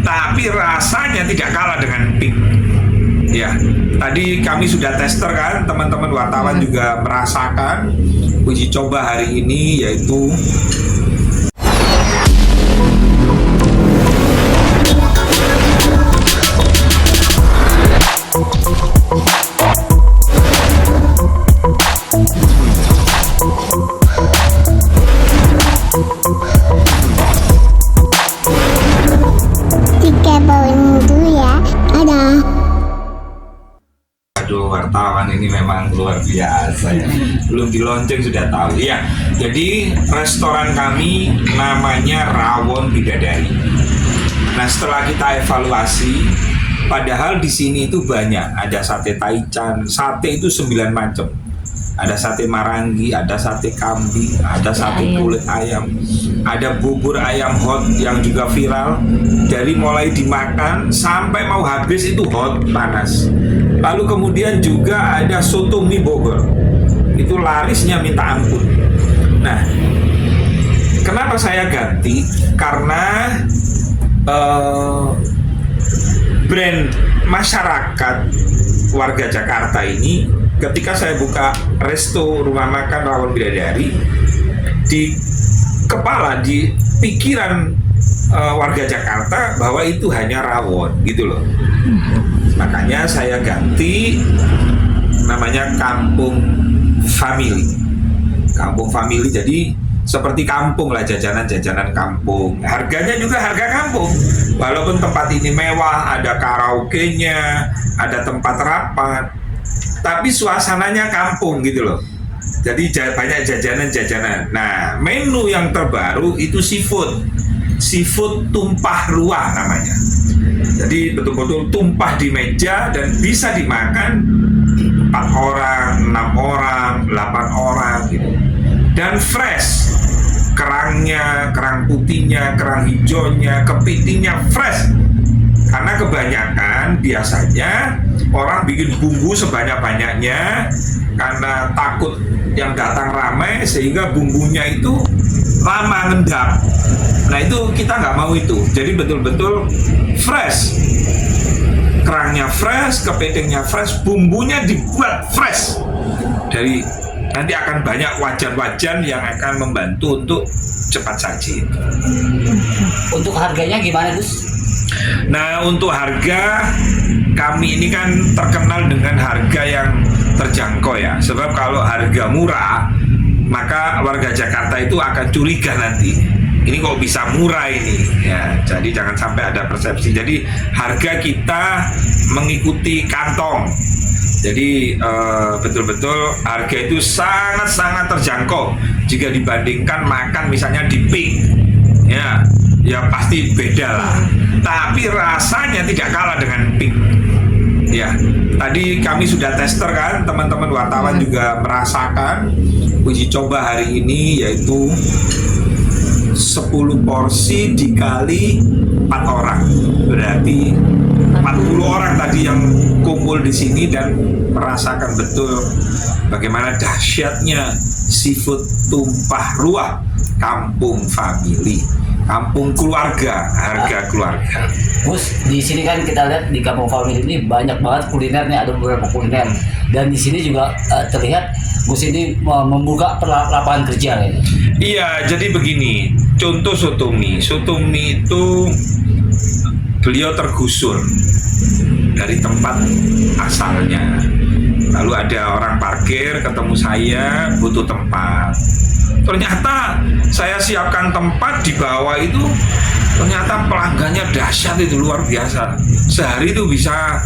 tapi rasanya tidak kalah dengan pink. Ya, tadi kami sudah tester kan, teman-teman wartawan juga merasakan uji coba hari ini, yaitu wartawan ini memang luar biasa ya. Belum di launching sudah tahu ya. Jadi restoran kami namanya Rawon Bidadari. Nah, setelah kita evaluasi, padahal di sini itu banyak, ada sate taichan, sate itu 9 macam. Ada sate marangi, ada sate kambing, ada sate kulit ayam, ada bubur ayam hot yang juga viral. Dari mulai dimakan sampai mau habis itu hot, panas. Lalu kemudian juga ada soto mie Bogor. Itu larisnya minta ampun. Nah, kenapa saya ganti? Karena brand masyarakat warga Jakarta ini, ketika saya buka resto rumah makan Rawon Bidadari, di kepala, di pikiran warga Jakarta bahwa itu hanya rawon gitu loh. Makanya saya ganti namanya Kampung Family. Kampung Family, jadi seperti kampung lah, jajanan-jajanan kampung. Harganya juga harga kampung. Walaupun tempat ini mewah, ada karaoke-nya, ada tempat rapat, tapi suasananya kampung gitu loh. Jadi banyak jajanan-jajanan. Nah, menu yang terbaru itu seafood tumpah ruah namanya. Jadi betul-betul tumpah di meja dan bisa dimakan 4 orang, 6 orang, 8 orang gitu. Dan fresh, kerangnya, kerang putihnya, kerang hijaunya, kepitingnya fresh. Karena kebanyakan biasanya orang bikin bumbu sebanyak-banyaknya karena takut yang datang ramai, sehingga bumbunya itu lama ngendap. Nah, itu kita nggak mau itu. Jadi betul-betul fresh, kerangnya fresh, kepitingnya fresh, bumbunya dibuat fresh. Dari nanti akan banyak wajan-wajan yang akan membantu untuk cepat saji. Untuk harganya gimana, Gus? Nah, untuk harga, kami ini kan terkenal dengan harga yang terjangkau ya. Sebab kalau harga murah, maka warga Jakarta itu akan curiga nanti. Ini kok bisa murah ini ya. Jadi jangan sampai ada persepsi. Jadi harga kita mengikuti kantong. Jadi betul-betul harga itu sangat-sangat terjangkau jika dibandingkan makan misalnya di Pink. Ya pasti beda lah. Tapi rasanya tidak kalah dengan Pink. Ya, tadi kami sudah tester kan, teman-teman wartawan juga merasakan uji coba hari ini, yaitu 10 porsi dikali 4 orang, berarti 40 orang tadi yang kumpul di sini dan merasakan betul bagaimana dahsyatnya seafood tumpah ruah Kampung Family, kampung keluarga, harga keluarga. Gus, di sini kan kita lihat di Kampung Family ini banyak banget kulinernya, ada beberapa kuliner, dan di sini juga terlihat Gus ini membuka lapangan kerja ya. Iya, jadi begini, contoh soto mie itu beliau tergusur dari tempat asalnya. Lalu ada orang parkir ketemu saya butuh tempat. Ternyata saya siapkan tempat di bawah itu, ternyata pelanggannya dahsyat, itu luar biasa. Sehari itu bisa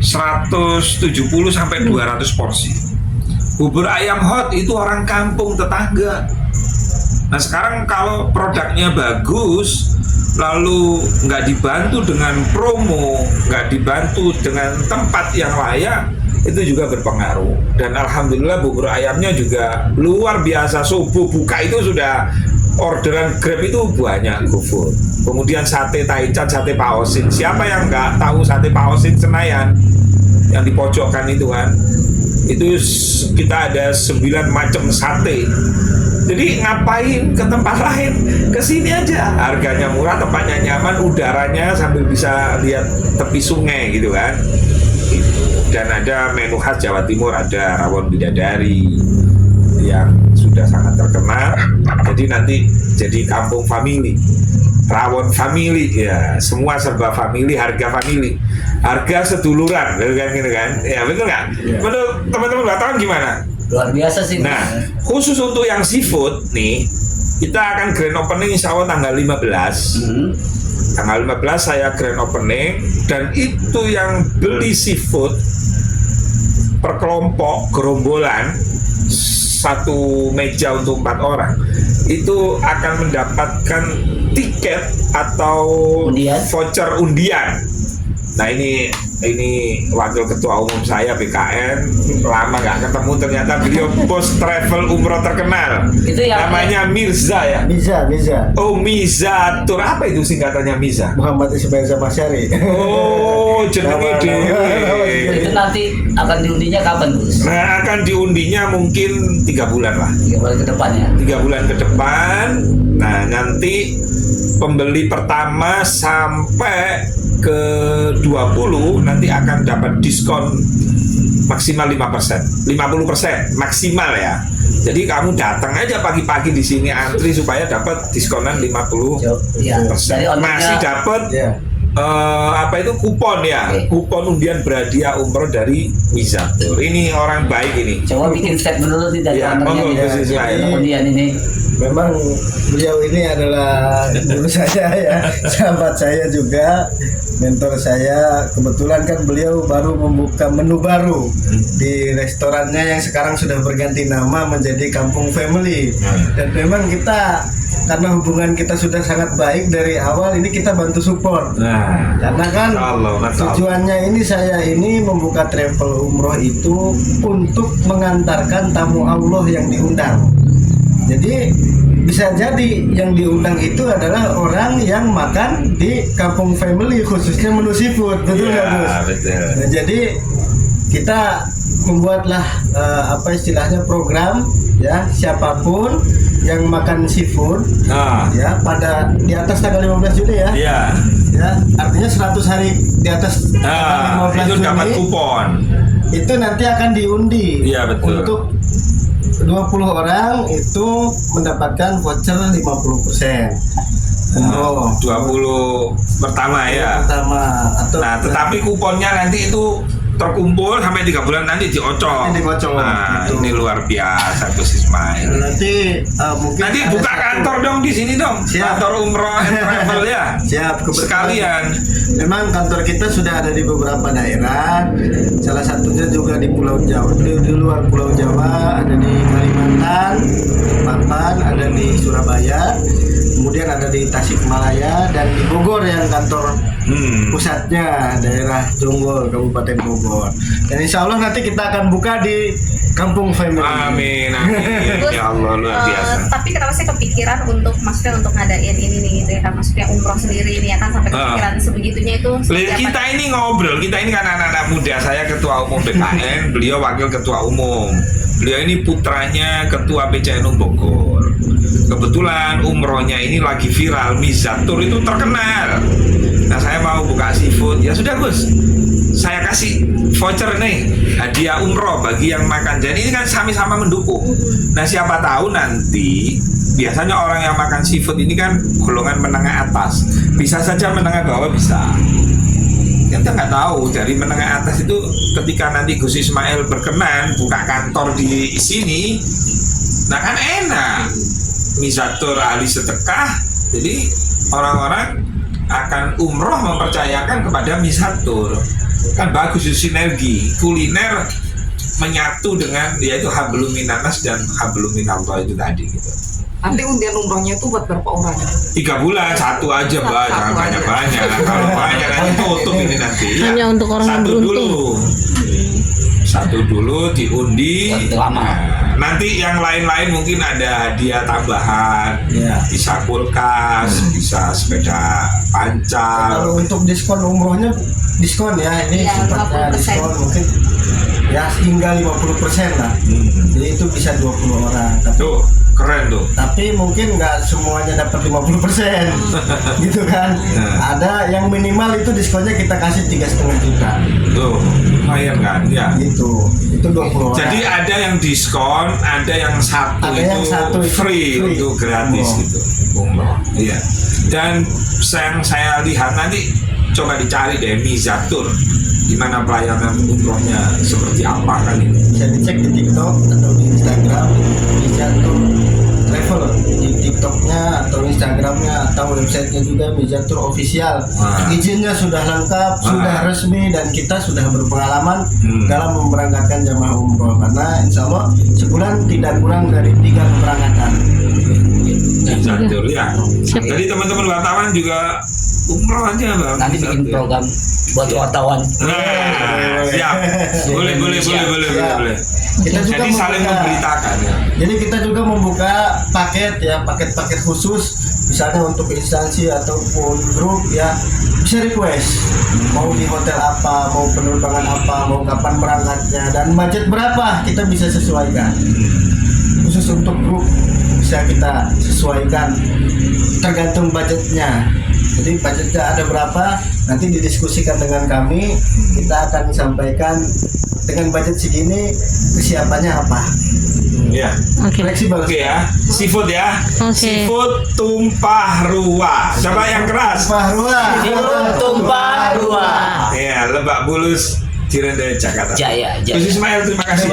170 sampai 200 porsi. Bubur ayam hot itu orang kampung tetangga. Nah, sekarang kalau produknya bagus, lalu nggak dibantu dengan promo, nggak dibantu dengan tempat yang layak, itu juga berpengaruh. Dan alhamdulillah bubur ayamnya juga luar biasa. Subuh buka itu sudah orderan Grab itu banyak, GoFood. Kemudian sate taichan, sate Pak Osin. Siapa yang nggak tahu sate Pak Osin Senayan yang di pojokan itu kan? Itu kita ada 9 macam sate. Jadi ngapain ke tempat lain? Kesini aja. Harganya murah, tempatnya nyaman, udaranya sambil bisa lihat tepi sungai gitu kan. Gitu. Dan ada menu khas Jawa Timur, ada rawon bidadari yang sudah sangat terkenal. Jadi nanti jadi kampung family, rawon family, ya semua serba family, harga family, harga seduluran, gitu kan? Ya betul nggak? Ya. Menurut teman-teman wartawan gimana? Luar biasa sih. Nah, khusus untuk yang seafood nih, kita akan grand opening insya Allah tanggal 15. Tanggal 15 saya grand opening, dan itu yang beli seafood per kelompok gerombolan satu meja untuk 4 orang itu akan mendapatkan tiket atau voucher undian. Nah ini wakil ketua umum saya BKN, lama nggak ketemu, ternyata beliau bos travel umroh terkenal. Itu yang namanya Mirza ya. Miza. Oh Miza, tur apa itu singkatannya Miza? Muhammad Ismail Zamasyari. Oh jenenge dewe. itu nanti akan diundinya kapan, Gus? Nah akan diundinya mungkin 3 bulan lah. 3 bulan ke depan ya. 3 bulan ke depan. Nah nanti pembeli pertama sampai ke 20 nanti akan dapat diskon maksimal 5%, 50% maksimal ya. Jadi kamu datang aja pagi-pagi di sini antri supaya dapat diskonan 50%. Ya, dari Masih dapat Ya. apa itu kupon ya, kupon undian berhadiah umroh dari Mizatur. Ini orang baik ini. Coba bikin statement dulu nih dari Ya, ownernya monggo, nih. Gus Ismail. Kemudian ini Memang beliau ini adalah guru saya ya, sahabat saya juga, mentor saya. Kebetulan kan beliau baru membuka menu baru di restorannya yang sekarang sudah berganti nama menjadi Kampung Family. Dan memang kita, karena hubungan kita sudah sangat baik dari awal, ini kita bantu support. Nah, Karena kan tujuannya ini, saya ini membuka travel umroh itu untuk mengantarkan tamu Allah yang diundang. Jadi bisa jadi yang diundang itu adalah orang yang makan di Kampung Family, khususnya menu seafood, betul nggak Gus? betul. Nah, jadi kita membuatlah apa istilahnya program ya, siapapun yang makan seafood ya pada di atas tanggal 15 Juni ya. Iya. Ya, artinya 100 hari di atas tanggal 15 Itu Juni dapat kupon. itu nanti akan diundi. Iya, betul. Untuk 20 orang itu mendapatkan voucher 50%. Oh, 20 pertama ya. Pertama atau Nah, tetapi kuponnya nanti itu terkumpul sampai 3 bulan nanti diocok. Nanti dikocok, Nah, gitu. ini luar biasa Gus Ismail. nanti mungkin Nanti ada buka satu- kantor dong di sini dong. Siap. Kantor umroh and travel ya. Siap, kebetulan. Sekalian. Memang kantor kita sudah ada di beberapa daerah. Salah satunya juga di Pulau Jawa, di luar Pulau Jawa, ada di Kalimantan, Papan, ada di Surabaya, kemudian ada di Tasikmalaya dan di Bogor yang kantor pusatnya, daerah Jonggol, Kabupaten Bogor. Dan insya Allah nanti kita akan buka di Kampung Family. Amin, amin. Ya Allah, luar biasa. Tapi kenapa sih kepikiran untuk maksudnya untuk ngadain ini nih gitu ya kan, maksudnya umroh sendiri ini ya kan, sampai kepikiran sebegitunya itu seperti apa? Kita ini ngobrol, kita ini kan anak-anak muda. Saya ketua umum BKN, beliau wakil ketua umum. Beliau ini putranya ketua PCNU Bogor. Kebetulan umrohnya ini lagi viral, Mizatur itu terkenal. Nah saya mau buka seafood, ya sudah Gus, saya kasih voucher nih hadiah umroh bagi yang makan. Jadi ini kan sama-sama mendukung. Nah siapa tahu nanti, biasanya orang yang makan seafood ini kan golongan menengah atas, bisa saja menengah bawah bisa. Kita nggak tahu dari menengah atas itu ketika nanti Gus Ismail berkenan buka kantor di sini, nah kan enak. Mizatur ahli sedekah, jadi orang-orang akan umroh mempercayakan kepada Mizatur. Kan bagus itu sinergi kuliner menyatu dengan yaitu hablum minanas dan hablum minallah itu tadi gitu. Nanti undian umrohnya itu buat berapa orang? 3 bulan, 1 aja Mbak, jangan Satu aja. banyak-banyak. Kalau banyak nanti tutup ini nanti. Hanya untuk orang yang satu beruntung. dulu. Satu dulu diundi. Lama. Nah, nanti yang lain-lain mungkin ada hadiah tambahan. Ya. Bisa kulkas, bisa sepeda pancal. Kalau untuk diskon umrohnya, diskon ya, ini Iya, sifatnya 50%. diskon mungkin ya hingga 50% lah. Jadi itu bisa 20 orang. Tuh, keren tuh. Tapi mungkin nggak semuanya dapat 50% gitu kan. Ada yang minimal itu diskonnya kita kasih 3,5 juta Tuh, lumayan kan? Ya. gitu. Itu 20 orang. Jadi ada yang diskon, ada yang satu Ada itu yang satu itu free free. untuk gratis Umroh. gitu. Umroh. Iya. Dan yang saya lihat nanti coba dicari deh Mizatur, gimana pelayanan umrohnya seperti apa kan ini. Bisa dicek di TikTok atau di Instagram, bisa tuh travel di TikToknya atau Instagramnya atau websitenya juga Mizatur Official. Izinnya sudah lengkap, sudah resmi, dan kita sudah berpengalaman dalam memberangkatkan jamaah umroh, karena insya Allah sebulan tidak kurang dari 3 keberangkatan. Mizatur ya. Jadi teman-teman wartawan juga umroh aja bang. Nanti bikin Mizatur. program buat wartawan. Nah, siap. Boleh. Kita juga Jadi saling membuka- memberitakan ya. Jadi kita juga membuka paket khusus, misalnya untuk instansi ataupun grup ya, bisa request mau di hotel apa, mau penerbangan apa, mau kapan berangkatnya, dan budget berapa kita bisa sesuaikan. Khusus untuk grup bisa kita sesuaikan tergantung budgetnya. Jadi budgetnya ada berapa, nanti didiskusikan dengan kami, kita akan sampaikan dengan budget segini kesiapannya apa. Ya. Fleksibel. Oke ya, seafood ya. Oke. Seafood tumpah ruah. Coba yang keras. Tumpah ruah. Ya, Lebak Bulus, Cirende, Jakarta. Jaya. Gus Ismail, terima kasih.